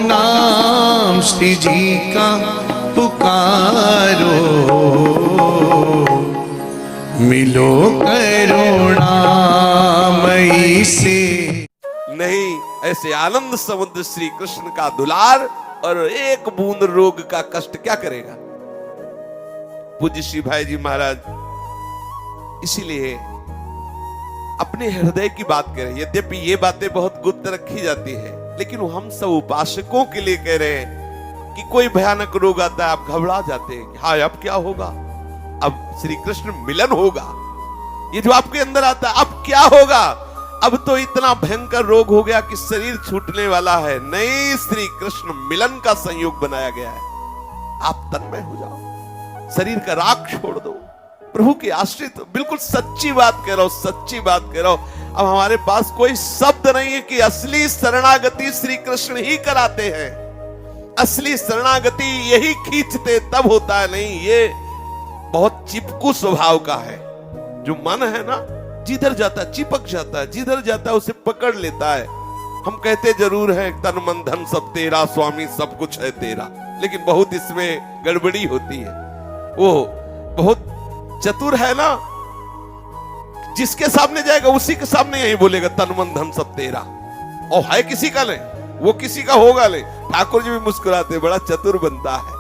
नाम श्री जी का पुकारो, मिलो करुणामयी से। नहीं, ऐसे आनंद समुद्र श्री कृष्ण का दुलार और एक बूंद रोग का कष्ट क्या करेगा। पूज्य श्री भाई जी महाराज इसीलिए अपने हृदय की बात करें। यद्यपि ये बातें बहुत गुप्त रखी जाती है, लेकिन वो हम सब उपासकों के लिए कह रहे हैं कि कोई भयानक रोग आता है, आप घबरा जाते हैं, हाँ अब क्या होगा, अब श्री कृष्ण मिलन होगा। ये जो आपके अंदर आता है, अब क्या होगा, अब तो इतना भयंकर रोग हो गया कि शरीर छूटने वाला है। नहीं, श्री कृष्ण मिलन का संयोग बनाया गया है। आप तन्मय हो जाओ, शरीर का राग छोड़ दो, प्रभु के आश्रित। बिल्कुल सच्ची बात कह रहा हूं, सच्ची बात कह रहा हूं। अब हमारे पास कोई शब्द नहीं है कि असली शरणागति श्री कृष्ण ही कराते हैं। असली शरणागति यही खींचते तब होता है। नहीं, ये बहुत चिपकू स्वभाव का है। जो मन है ना, जिधर जाता है चिपक जाता है, जिधर जाता है उसे पकड़ लेता है। हम कहते जरूर है तन मन धन सब तेरा, स्वामी सब कुछ है तेरा, लेकिन बहुत इसमें गड़बड़ी होती है। वो बहुत चतुर है ना, जिसके सामने जाएगा उसी के सामने यही बोलेगा तन मन धन सब तेरा, और है किसी का नहीं, वो किसी का होगा नहीं। ठाकुर जी भी मुस्कुराते, बड़ा चतुर बनता है।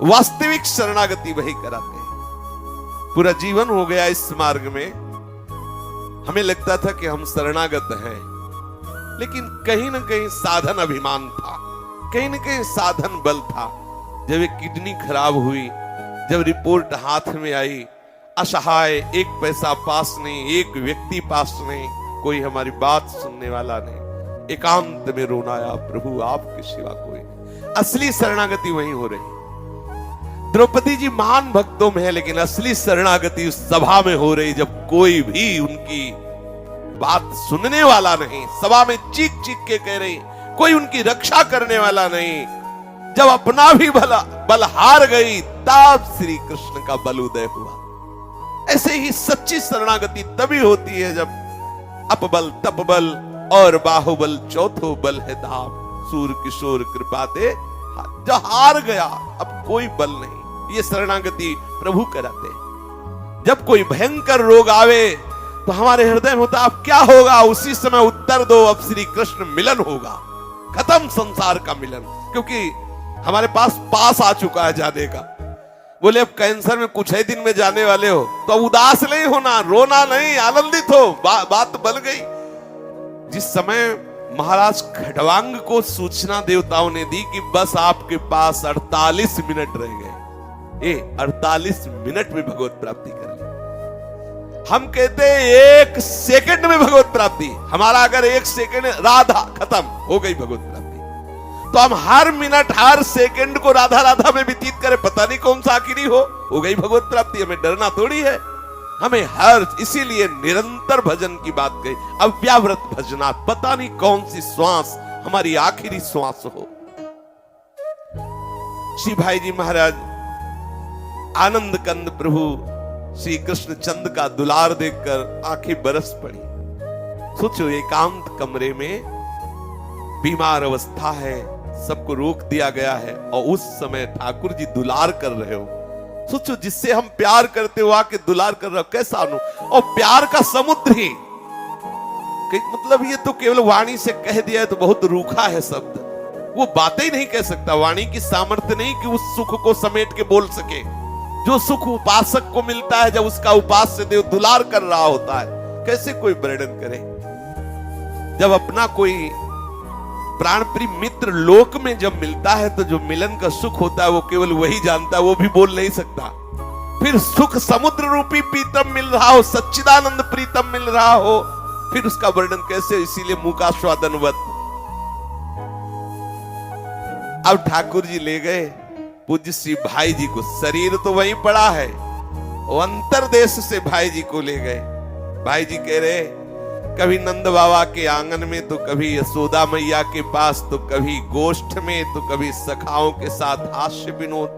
वास्तविक शरणागति वही कराते हैं। पूरा जीवन हो गया इस मार्ग में, हमें लगता था कि हम शरणागत हैं, लेकिन कहीं ना कहीं साधन अभिमान था, कहीं ना कहीं साधन बल था। जब एक किडनी खराब हुई, जब रिपोर्ट हाथ में आई, असहाय, एक पैसा पास नहीं, एक व्यक्ति पास नहीं, कोई हमारी बात सुनने वाला नहीं, एकांत में रोना आया, प्रभु आपके सिवा कोई नहीं। असली शरणागति वहीं हो रही। द्रौपदी जी महान भक्तों में है, लेकिन असली शरणागति उस सभा में हो रही जब कोई भी उनकी बात सुनने वाला नहीं, सभा में चीख चीख के कह रही, कोई उनकी रक्षा करने वाला नहीं। जब अपना भी बल हार गई, तब श्री कृष्ण का बल उदय हुआ। ऐसे ही सच्ची शरणागति तभी होती है जब अपबल तपबल और बाहुबल चौथो बल है धाम, सूर किशोर कृपा दे। जो हार गया, अब कोई बल नहीं, ये शरणागति प्रभु कराते हैं। जब कोई भयंकर रोग आवे तो हमारे हृदय में होता, अब क्या होगा, उसी समय उत्तर दो, अब श्री कृष्ण मिलन होगा, खत्म संसार का मिलन। क्योंकि हमारे पास आ चुका है जाने का। बोले अब कैंसर में कुछ ही दिन में जाने वाले हो, तो अब उदास नहीं होना, रोना नहीं, आनंदित हो, बात बन गई। जिस समय महाराज खड़वांग को सूचना देवताओं ने दी कि बस आपके पास 48 मिनट रह गए, 48 मिनट में भगवत प्राप्ति कर ली। हम कहते हैं 1 सेकंड में भगवत प्राप्ति। हमारा अगर 1 सेकंड, राधा खत्म हो गई भगवत प्राप्ति। तो हम हर मिनट हर सेकंड को राधा राधा में व्यतीत करें, पता नहीं कौन सा आखिरी हो गई भगवत प्राप्ति। हमें डरना थोड़ी है, हमें इसीलिए निरंतर भजन की बात कही। अव्याव्रत भजनात्, पता नहीं कौन सी श्वास हमारी आखिरी श्वास हो। श्री भाई जी महाराज आनंद कंद प्रभु श्री कृष्ण चंद का दुलार देखकर आंखें बरस पड़ी। सोचो, एकांत कमरे में बीमार अवस्था है, सबको रोक दिया गया है, और उस समय ठाकुर जी दुलार कर रहे हो। सोचो, जिससे हम प्यार करते हो आके दुलार कर रहे हो, कैसा अनुभव। और प्यार का समुद्र ही, मतलब ये तो केवल वाणी से कह दिया है तो बहुत रूखा है शब्द, वो बातें ही नहीं कह सकता। वाणी की सामर्थ्य नहीं कि उस सुख को समेट के बोल सके। जो सुख उपासक को मिलता है जब उसका उपास्य देव दुलार कर रहा होता है, कैसे कोई वर्णन करे। जब अपना कोई प्राण प्रिय मित्र लोक में जब मिलता है तो जो मिलन का सुख होता है वो केवल वही जानता है, वो भी बोल नहीं सकता। फिर सुख समुद्र रूपी प्रीतम मिल रहा हो, सच्चिदानंद प्रीतम मिल रहा हो, फिर उसका वर्णन कैसे। इसीलिए मूकास्वादनवत। अब ठाकुर जी ले गए पूज्य श्री भाई जी को, शरीर तो वहीं पड़ा है, वो अंतरदेश से भाई जी को ले गए। भाई जी कह रहे, कभी नंद बाबा के आंगन में, तो कभी यशोदा मैया के पास, तो कभी गोष्ठ में, तो कभी सखाओं के साथ हास्य विनोद,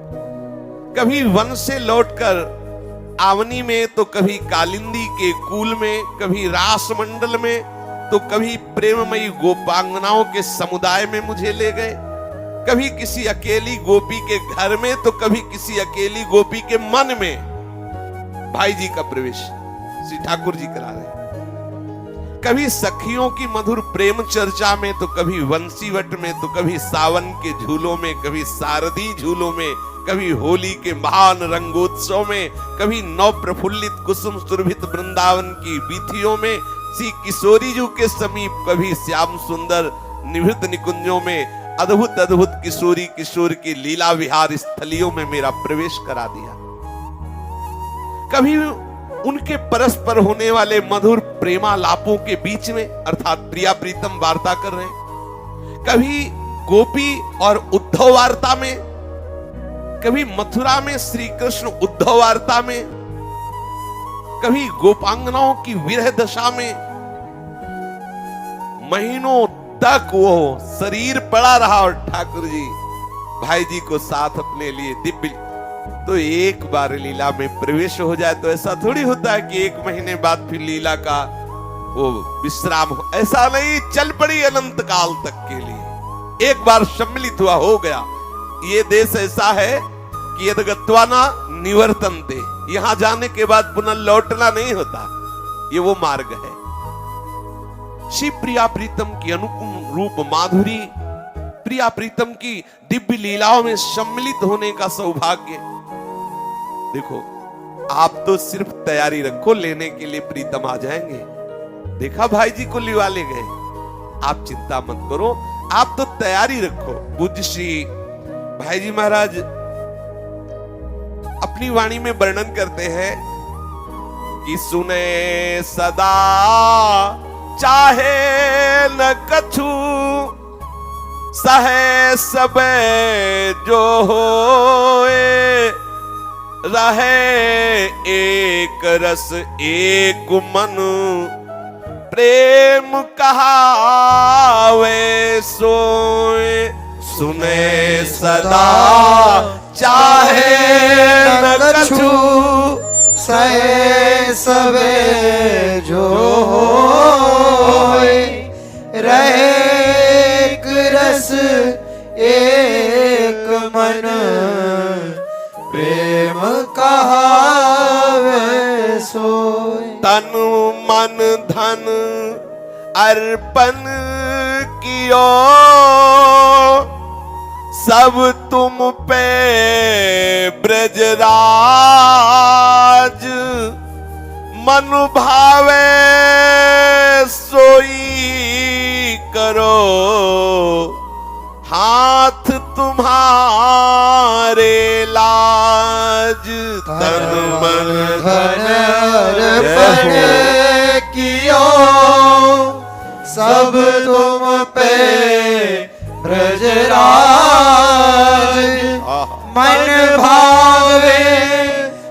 कभी वन से लौटकर आवनी में, तो कभी कालिंदी के कूल में, कभी रास मंडल में, तो कभी प्रेममयी गोपांगनाओं के समुदाय में मुझे ले गए। कभी किसी अकेली गोपी के घर में तो कभी किसी अकेली गोपी के मन में भाई जी का प्रवेश श्री ठाकुर जी करा रहे हैं। कभी सखियों की मधुर प्रेम चर्चा में तो कभी वंशीवट में तो कभी सावन के झूलों में, कभी शारदी झूलों में, कभी होली के महान रंगोत्सव में, कभी नव प्रफुल्लित कुसुम सुरभित वृंदावन की बीथियों में, श्री किशोरी जी के समीप, कभी श्याम सुंदर निभृत निकुंजों में, अद्भुत अद्भुत किशोरी किशोर की लीला विहार स्थलियों में मेरा प्रवेश करा दिया। कभी उनके परस्पर होने वाले मधुर प्रेमालापों के बीच में अर्थात प्रिया प्रीतम वार्ता कर रहे हैं, कभी गोपी और उद्धव वार्ता में, कभी मथुरा में श्री कृष्ण उद्धव वार्ता में, कभी गोपांगनाओं की विरह दशा में महीनों तक वो शरीर पड़ा रहा और ठाकुर जी भाई जी को साथ अपने लिए दिव्य। तो एक बार लीला में प्रवेश हो जाए तो ऐसा थोड़ी होता है कि एक महीने बाद फिर लीला का वो विश्राम हो, ऐसा नहीं, चल पड़ी अनंत काल तक के लिए। एक बार सम्मिलित हुआ हो गया। ये देश ऐसा है कि यद गत्वा न निवर्तन्ते, यहां जाने के बाद पुनः लौटना नहीं होता, ये वो मार्ग है। श्री प्रिया प्रीतम की अनुपम रूप माधुरी, प्रिया प्रीतम की दिव्य लीलाओं में सम्मिलित होने का सौभाग्य। देखो, आप तो सिर्फ तैयारी रखो, लेने के लिए प्रीतम आ जाएंगे। देखा भाई जी को लिवा ले गए, आप चिंता मत करो, आप तो तैयारी रखो। पूज्य श्री भाई जी महाराज अपनी वाणी में वर्णन करते हैं कि सुने सदा चाहे न कछु, सहे सबे जो होए, रहे एक रस एक मन, प्रेम कहावे सोए। सुने सदा चाहे न कछु, सहे सबे जो होए, रहे एक रस एक मन, प्रेम कहावे सोए। तन मन धन अर्पण कियो, सब तुम पे ब्रजराज, मन भावे सोई करो, हाथ तुम्हारे लाज। तन मन धन अर्पण कियो, सब तुम पे ब्रजराज, मन भावे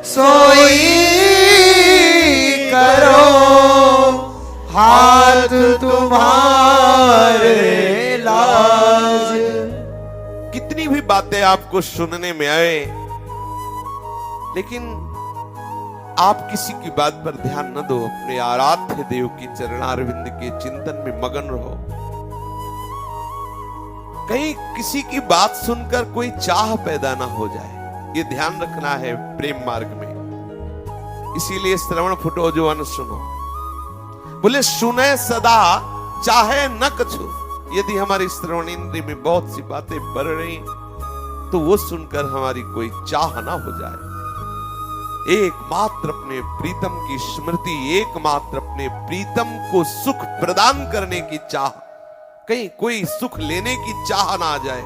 सोई करो, हाथ तुम्हारे लाज। कितनी भी बातें आपको सुनने में आए, लेकिन आप किसी की बात पर ध्यान न दो, अपने आराध्य देव की चरणारविंद के चिंतन में मगन रहो। कहीं किसी की बात सुनकर कोई चाह पैदा ना हो जाए, ये ध्यान रखना है प्रेम मार्ग में। इसीलिए श्रवण फुटो जो अन सुनो, बोले सुने सदा चाहे न कछु। यदि हमारी श्रवण इंद्रिय में बहुत सी बातें बढ़ रही तो वो सुनकर हमारी कोई चाह ना हो जाए। एकमात्र अपने प्रीतम की स्मृति, एकमात्र अपने प्रीतम को सुख प्रदान करने की चाह, कहीं कोई सुख लेने की चाह ना आ जाए।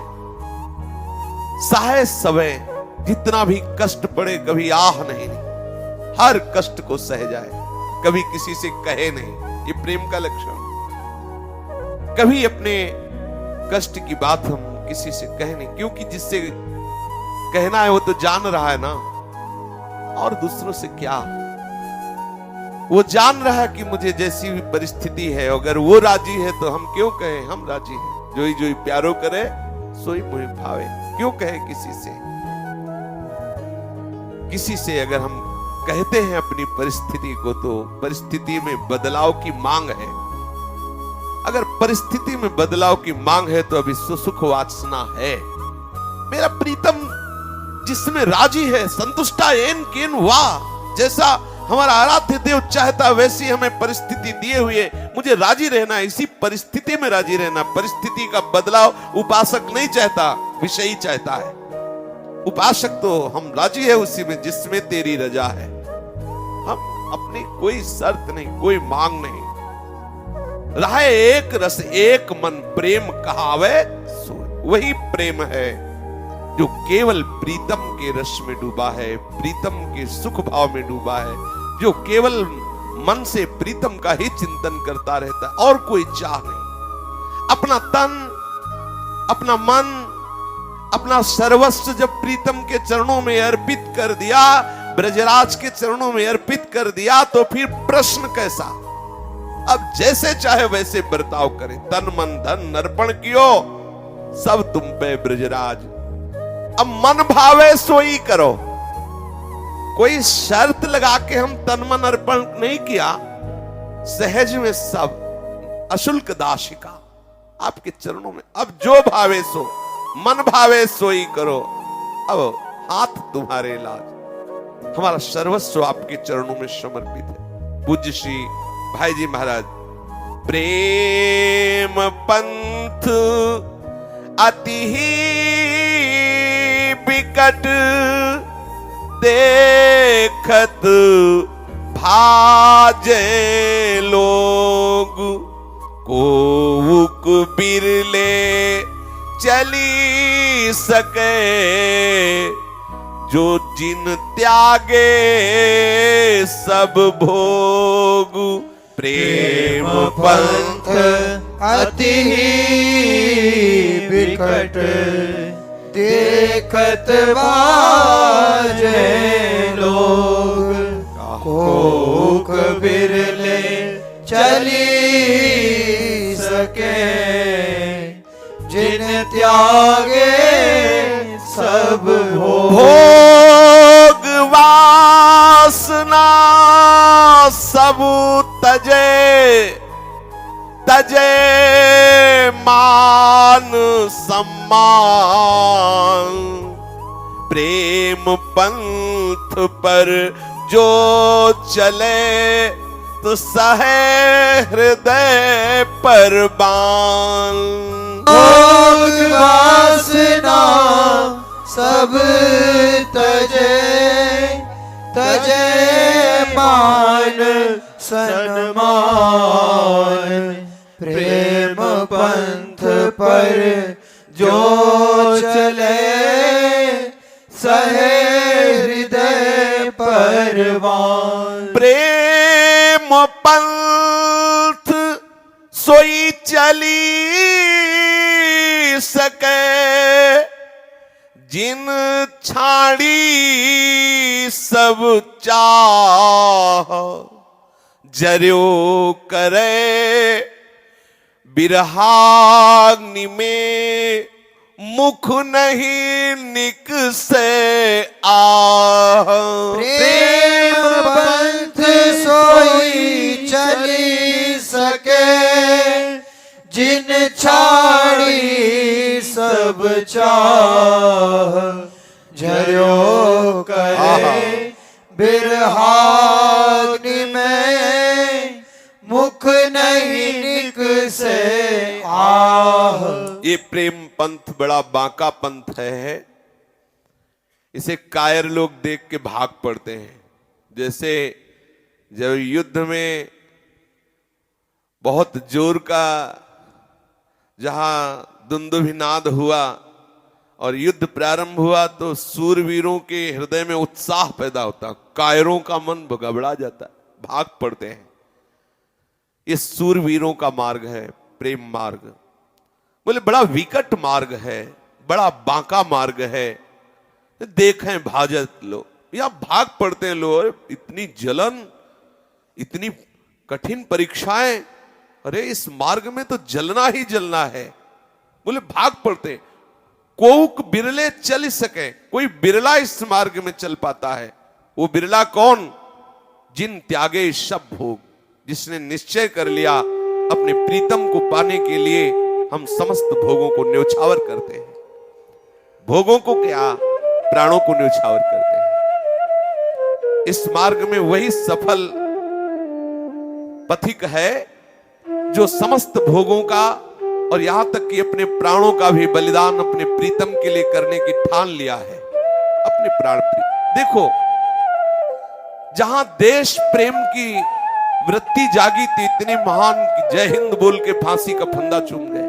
सहे सबे, जितना भी कष्ट पड़े कभी आह नहीं, हर कष्ट को सह जाए, कभी किसी से कहे नहीं, ये प्रेम का लक्षण। कभी अपने कष्ट की बात हम किसी से कहे नहीं, क्योंकि जिससे कहना है वो तो जान रहा है ना, और दूसरों से क्या। वो जान रहा है कि मुझे जैसी भी परिस्थिति है, अगर वो राजी है तो हम क्यों कहें, हम राजी हैं। जोई जोई प्यारो करे सोई मोहि भावे, क्यों कहे किसी से अगर हम कहते हैं अपनी परिस्थिति को, तो परिस्थिति में बदलाव की मांग है। अगर परिस्थिति में बदलाव की मांग है तो अभी सुख वासना है। मेरा प्रीतम जिसमें राजी है, संतुष्टा एन केन वाह। जैसा हमारा आराध्य देव चाहता वैसी हमें परिस्थिति दिए हुए मुझे राजी रहना, इसी परिस्थिति में राजी रहना। परिस्थिति का बदलाव उपासक नहीं चाहता, विषयी चाहता है। उपासक तो हम राजी है उसी में जिसमें तेरी रजा है। हम अपनी कोई शर्त नहीं, कोई मांग नहीं। रहा एक रस एक मन प्रेम कहावे सोई। वही प्रेम है जो केवल प्रीतम के रस में डूबा है, प्रीतम के सुख भाव में डूबा है, जो केवल मन से प्रीतम का ही चिंतन करता रहता है और कोई चाह नहीं। अपना तन, अपना मन, अपना सर्वस्व जब प्रीतम के चरणों में अर्पित कर दिया, ब्रजराज के चरणों में अर्पित कर दिया, तो फिर प्रश्न कैसा? अब जैसे चाहे वैसे बर्ताव करे। तन मन धन अर्पण कियो, सब तुम पे ब्रजराज। अब मन भावे सोई करो। कोई शर्त लगा के हम तन मन अर्पण नहीं किया, सहज में सब अशुल्क दाशिका आपके चरणों में। अब जो भावे सो, मन भावे सोई करो। अब हाथ तुम्हारे लाज, हमारा सर्वस्व आपके चरणों में समर्पित है। पूज्य श्री भाई जी महाराज, प्रेम पंथ अति ही बिकट देखत भाजे लोग, कोउक बिरले चली सके, जो जिन त्यागे सब भोग। प्रेम पंथ अति बिकट देखत बाजे लोग, कोक बिरले चली सके, जिन त्यागे सब भोग वासना सब तजे, तजे मान सम्मान। प्रेम पंथ पर जो चले, तो सहे हृदय पर बान। भोग वासना सब तजे, तजे मान सन्मान। प्रेम पंथ पर जो चले, सहे हृदय परवान। प्रेम पंथ सोई चली सके, जिन छाड़ी सब चाह। जर्यो करे बिरहाग्नि में, मुख नहीं निक से आह। प्रेम पंथ सोई चली सके, जिन छाड़ी सब चाह। झर्यो करे बिरहाग्नि में, मुख नहीं निक से आह। ये प्रेम पंथ बड़ा बांका पंथ है। इसे कायर लोग देख के भाग पड़ते हैं। जैसे जब युद्ध में बहुत जोर का जहां दुंदुभिनाद हुआ और युद्ध प्रारंभ हुआ, तो सूरवीरों के हृदय में उत्साह पैदा होता, कायरों का मन घबरा जाता, भाग पड़ते हैं। ये सूरवीरों का मार्ग है प्रेम मार्ग। बोले बड़ा विकट मार्ग है, बड़ा बांका मार्ग है। देखें भाजत लो, या भाग पड़ते हैं लोग। इतनी जलन, इतनी कठिन परीक्षाएं, अरे इस मार्ग में तो जलना ही जलना है। बोले भाग पड़ते। कोक बिरले चल सके, कोई बिरला इस मार्ग में चल पाता है। वो बिरला कौन? जिन त्यागे सब भोग, जिसने निश्चय कर लिया अपने प्रीतम को पाने के लिए हम समस्त भोगों को न्योछावर करते हैं। भोगों को क्या, प्राणों को न्योछावर करते हैं। इस मार्ग में वही सफल पथिक है जो समस्त भोगों का और यहां तक कि अपने प्राणों का भी बलिदान अपने प्रीतम के लिए करने की ठान लिया है। अपने प्राण देखो, जहां देश प्रेम की वृत्ति जागी थी, इतनी महान जय हिंद बोल के फांसी का फंदा चूम गए।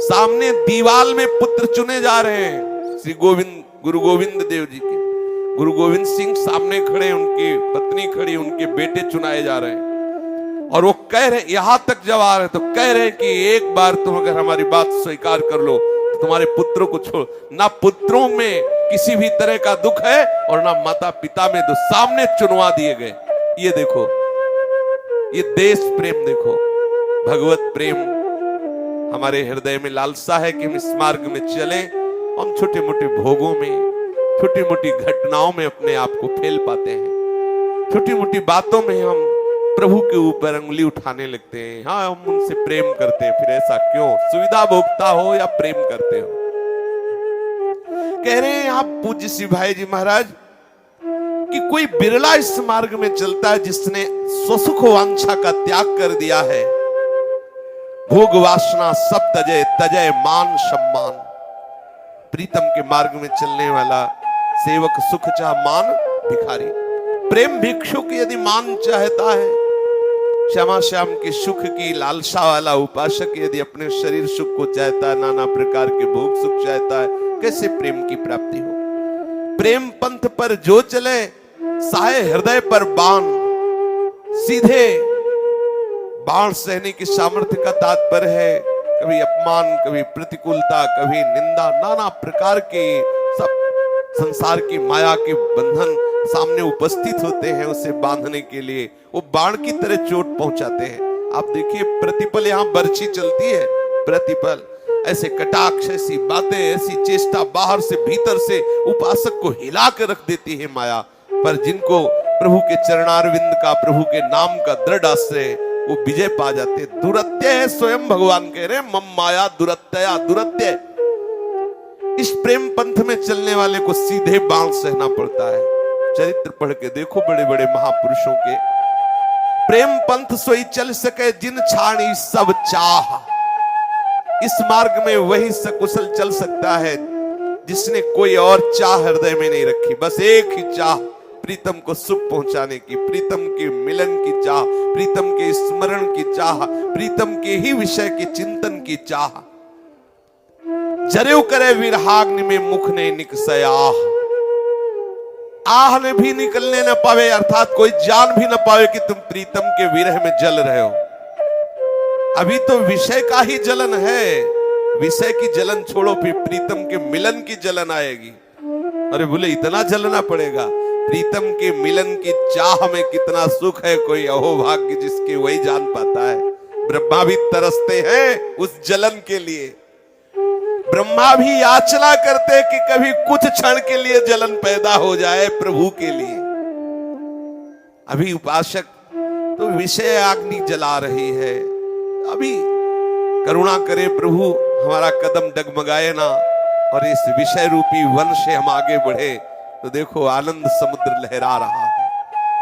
सामने दीवाल में पुत्र चुने जा रहे हैं, श्री गोविंद गुरु गोविंद देव जी के। गुरु गोविंद सिंह सामने खड़े, उनकी पत्नी खड़ी, उनके बेटे चुनाए जा रहे हैं। और वो कह रहे, यहां तक जब आ रहे तो कह रहे कि एक बार तुम अगर हमारी बात स्वीकार कर लो तो तुम्हारे पुत्रों को छोड़। ना पुत्रों में किसी भी तरह का दुख है और ना माता पिता में, तो सामने चुनवा दिए गए। ये देखो, ये देश प्रेम देखो, भगवत प्रेम हमारे हृदय में लालसा है कि हम इस मार्ग में चलें। हम छोटे मोटे भोगों में, छोटी मोटी घटनाओं में अपने आप को फेल पाते हैं। छोटी मोटी बातों में हम प्रभु के ऊपर अंगुली उठाने लगते हैं। हाँ, हम उनसे प्रेम करते हैं, फिर ऐसा क्यों? सुविधा भोगता हो या प्रेम करते हो? कह रहे हैं आप पूज्य श्री भाई जी महाराज कि कोई बिरला इस मार्ग में चलता है जिसने स्वसुख वांछा का त्याग कर दिया है। भोग वासना सब तजय तजय मान सम्मान। प्रीतम के मार्ग में चलने वाला सेवक सुख चाह, मान भिखारी। प्रेम भिक्षुक यदि मान चाहता है, श्यामा श्याम के सुख की लालसा वाला उपासक यदि अपने शरीर सुख को चाहता है, नाना प्रकार के भोग सुख चाहता है, कैसे प्रेम की प्राप्ति हो? प्रेम पंथ पर जो चले, साहे हृदय पर बाण। सीधे बाण सहने की सामर्थ्य का तात्पर्य है कभी अपमान, कभी प्रतिकूलता, कभी निंदा, नाना प्रकार के सब संसार की माया के बंधन सामने उपस्थित होते हैं। उसे बांधने के लिए वो बाण की तरह चोट पहुंचाते हैं। आप देखिए, प्रतिपल यहां बर्छी चलती है, प्रतिपल ऐसे कटाक्ष, ऐसी बातें, ऐसी चेष्टा बाहर से भीतर से उपासक को हिला कर रख देती है माया। पर जिनको प्रभु के चरणारविंद का, प्रभु के नाम का दृढ़ आश्रय, वो विजय पा जाते। दुरत्य है, स्वयं भगवान कह रहे हैं, मम माया दुरत्यया। दुरत्य, इस प्रेम पंथ में चलने वाले को सीधे बाण सहना पड़ता है। चरित्र पढ़ के देखो बड़े बड़े महापुरुषों के। प्रेम पंथ सोई चल सके जिन छाणी सब चाह। इस मार्ग में वही सकुशल चल सकता है जिसने कोई और चाह हृदय में नहीं रखी। बस एक ही चाह, प्रीतम को सुख पहुंचाने की, प्रीतम के मिलन की चाह, प्रीतम के स्मरण की चाह, प्रीतम के ही विषय के चिंतन की चाह। जरेऊ करे विरहाग्नि में मुख ने निकसय आह। आह ने भी निकलने न पावे, अर्थात कोई जान भी न पावे कि तुम प्रीतम के विरह में जल रहे हो। अभी तो विषय का ही जलन है, विषय की जलन छोड़ो, फिर प्रीतम के मिलन की जलन आएगी। अरे बोले इतना जलना पड़ेगा? प्रीतम के मिलन की चाह में कितना सुख है, कोई अहोभाग्य जिसके वही जान पाता है। ब्रह्मा भी तरसते हैं उस जलन के लिए। ब्रह्मा भी याचना करते कि कभी कुछ क्षण के लिए जलन पैदा हो जाए प्रभु के लिए। अभी उपासक तो विषय अग्नि जला रही है। अभी करुणा करे प्रभु, हमारा कदम डगमगाए ना और इस विषय रूपी वन से हम आगे बढ़े। तो देखो आनंद समुद्र लहरा रहा है,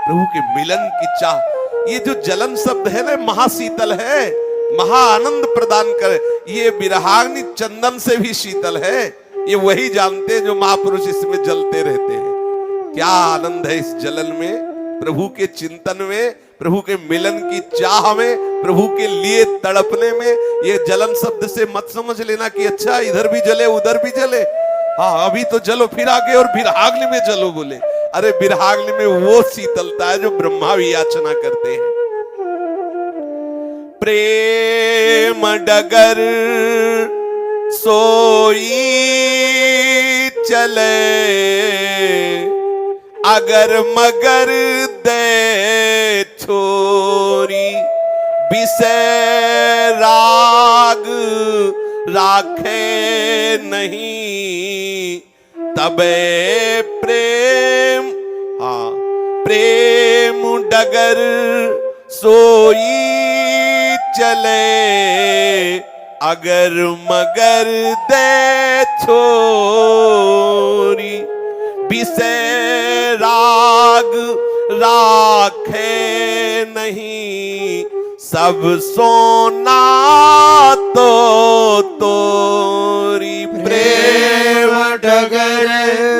प्रभु के मिलन की चाह। ये जो जलन शब्द है ना, महाशीतल है, महा आनंद प्रदान करे। ये विरहाग्नि चंदन से भी शीतल है। ये वही जानते हैं जो महापुरुष इसमें जलते रहते हैं। क्या आनंद है इस जलन में, प्रभु के चिंतन में, प्रभु के मिलन की चाह में, प्रभु के लिए तड़पने में। ये जलन शब्द से मत समझ लेना कि अच्छा इधर भी जले उधर भी जले। हाँ, अभी तो जलो, फिर आगे और विरहाग्नि में जलो बोले। अरे विरहाग्नि में वो शीतलता है जो ब्रह्मा भी याचना करते हैं। प्रेम डगर सोई चले, अगर मगर दे छोरी। विषय राग राखे नहीं, तबे प्रेम। प्रेम डगर सोई चले अगर मगर दे छोरी विषय राग राखे नहीं सब सोना तो तोरी प्रेम डगर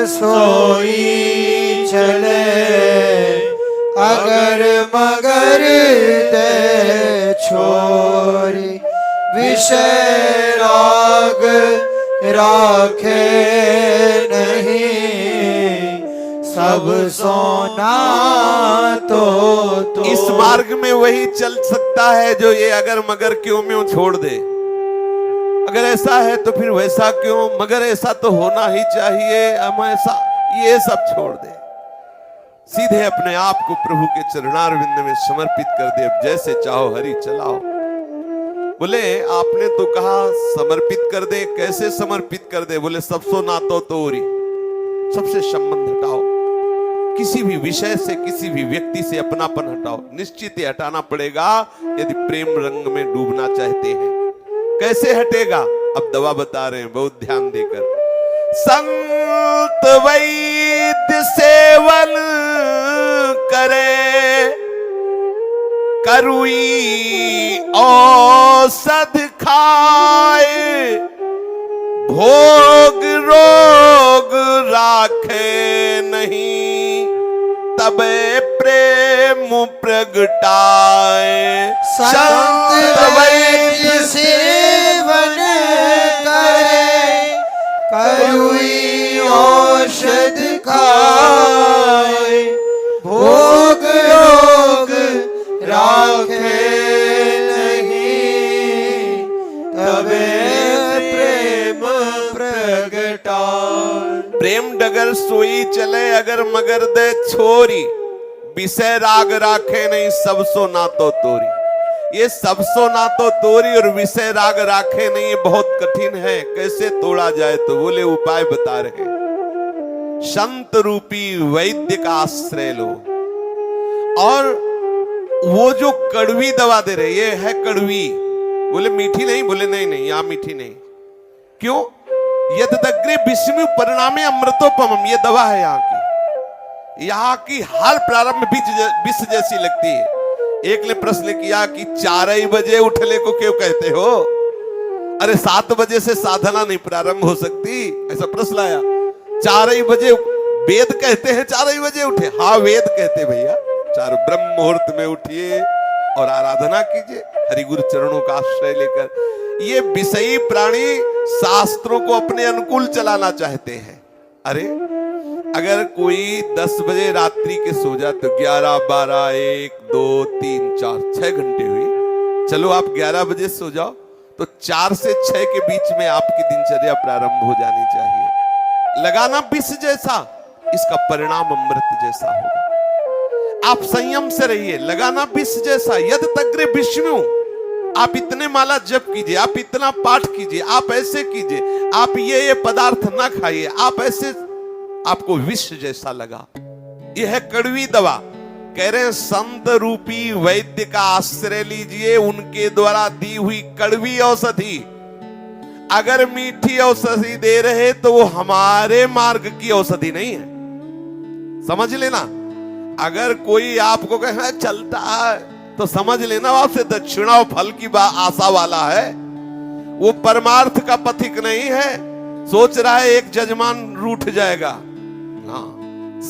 सोई चले अगर मगर दे छोरी विषय राग राखे नहीं सब सोना तो इस मार्ग में वही चल सकता है जो ये अगर मगर क्यों में छोड़ दे। अगर ऐसा है तो फिर वैसा क्यों, मगर ऐसा तो होना ही चाहिए, हम ऐसा ये सब छोड़ दे, सीधे अपने आप को प्रभु के चरणारविंद में समर्पित कर दे। अब जैसे चाहो हरि चलाओ। बोले आपने तो कहा समर्पित कर दे, कैसे समर्पित कर दे? बोले सबसो नातो तोरी, सबसे संबंध हटाओ, किसी भी विषय से किसी भी व्यक्ति से अपनापन हटाओ। निश्चित ही हटाना पड़ेगा यदि प्रेम रंग में डूबना चाहते हैं। कैसे हटेगा? अब दवा बता रहे हैं, बहुत ध्यान देकर। संत वैद्य सेवन करे करुई औषध खाए भोग रोग राखे नहीं तबे प्रेम प्रगटाए। संत वैद्य सेवन करे करुई औषध खाए भोग रोग राखे नहीं तबे प्रेम प्रगटाए। प्रेम डगर सोई चले अगर मगर दे छोरी विषय राग राखे नहीं सब सो ना तो तोरी। ये सब सो ना तो तोरी और विषय राग राखे नहीं, ये बहुत कठिन है। कैसे तोड़ा जाए? तो बोले उपाय बता रहे, संत रूपी वैद्य का आश्रय लो। और वो जो कड़वी दवा दे रहे, ये है कड़वी। बोले मीठी नहीं? बोले नहीं नहीं, यहां मीठी नहीं। क्यों? यदग्रे विष्णु परिणामे अमृतोपम, ये दवा है यहाँ की हाल प्रारंभ विष जैसी लगती है। एक ने प्रश्न किया कि 4 बजे उठने को क्यों कहते हो? अरे 7 बजे से साधना नहीं प्रारंभ हो सकती? ऐसा प्रश्न आया। 4 बजे वेद कहते हैं 4 बजे उठे? हाँ वेद कहते भैया। 4 ब्रह्म मुहूर्त में उठिए और आराधना कीजिए हरिगुरु चरणों का आश्रय लेकर। ये विषयी प्राणी शास्त्रों को अपने अनुकूल चलाना चाहते हैं। अरे अगर कोई 10 बजे रात्रि के सो जाए तो 11, 12, 1, 2, 3, 4, 6 घंटे हुए। चलो आप 11 बजे सो जाओ तो 4 से 6 के बीच में आपकी दिनचर्या प्रारंभ हो जानी चाहिए। लगाना विष जैसा, इसका परिणाम अमृत जैसा होगा। आप संयम से रहिए। लगाना विष जैसा, यद तग्रे विष्णु। आप इतने माला जप कीजिए, आप इतना पाठ कीजिए, आप ऐसे कीजिए, आप ये पदार्थ ना खाइए, आप ऐसे, आपको विष जैसा लगा। यह है कड़वी दवा। कह रहे हैं संत रूपी वैद्य का आश्रय लीजिए, उनके द्वारा दी हुई कड़वी औषधि। अगर मीठी औषधि दे रहे तो वो हमारे मार्ग की औषधि नहीं है, समझ लेना। अगर कोई आपको कहे चलता है तो समझ लेना आपसे दक्षिणा और फल की आशा वाला है। वो परमार्थ का पथिक नहीं है। सोच रहा है एक जजमान रूठ जाएगा। हाँ,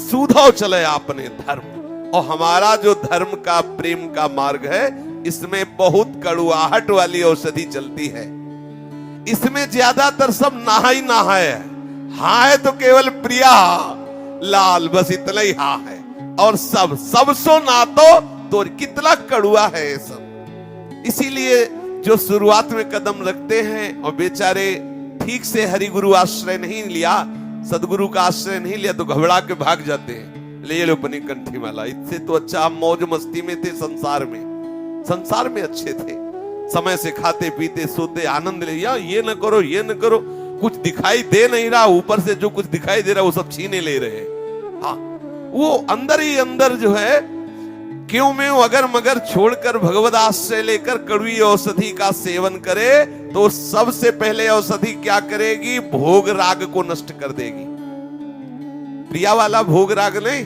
सुधो चले आपने धर्म। और हमारा जो धर्म का प्रेम का मार्ग है, इसमें बहुत कड़ुआहट वाली औषधि चलती है। इसमें ज्यादातर सब नहा ही नहा है। हाँ है तो केवल प्रिया लाल, बस इतना ही हाँ है। और सब सो ना तो कितना कड़ुआ है ये सब। इसीलिए जो शुरुआत में कदम रखते हैं और बेचारे ठीक से हरिगुरु आश्रय नहीं लिया, सदगुरु का आश्रय नहीं लिया, तो घबरा के भाग जाते हैं। ले लो अपनी कंठी माला, इससे तो अच्छा हम मौज मस्ती में थे। संसार में अच्छे थे, समय से खाते पीते सोते आनंद ले। ये न करो, ये न करो, कुछ दिखाई दे नहीं रहा, ऊपर से जो कुछ दिखाई दे रहा वो सब छीने ले रहे हैं। हाँ, वो अंदर ही अंदर जो है क्यों में अगर मगर छोड़कर भगवद आश्रय लेकर कड़वी औषधि का सेवन करे तो सबसे पहले औषधि क्या करेगी? भोग राग को नष्ट कर देगी। प्रिया वाला भोग राग नहीं,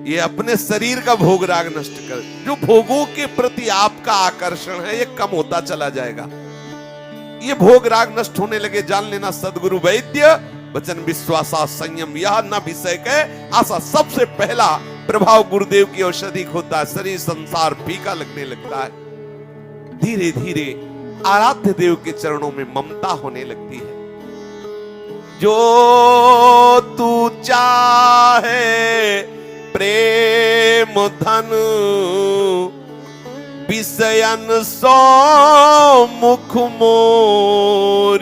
ये अपने शरीर का भोग राग नष्ट कर, जो भोगों के प्रति आपका आकर्षण है ये कम होता चला जाएगा। ये भोग राग नष्ट होने लगे, जान लेना सदगुरु वैद्य वचन विश्वासा संयम यह न विषय के आशा। सबसे पहला प्रभाव गुरुदेव की औषधि होता है, शरीर संसार फीका लगने लगता है। धीरे धीरे आराध्य देव के चरणों में ममता होने लगती है। जो तू चाहे प्रेम धन विषयन सो मुख मोरी।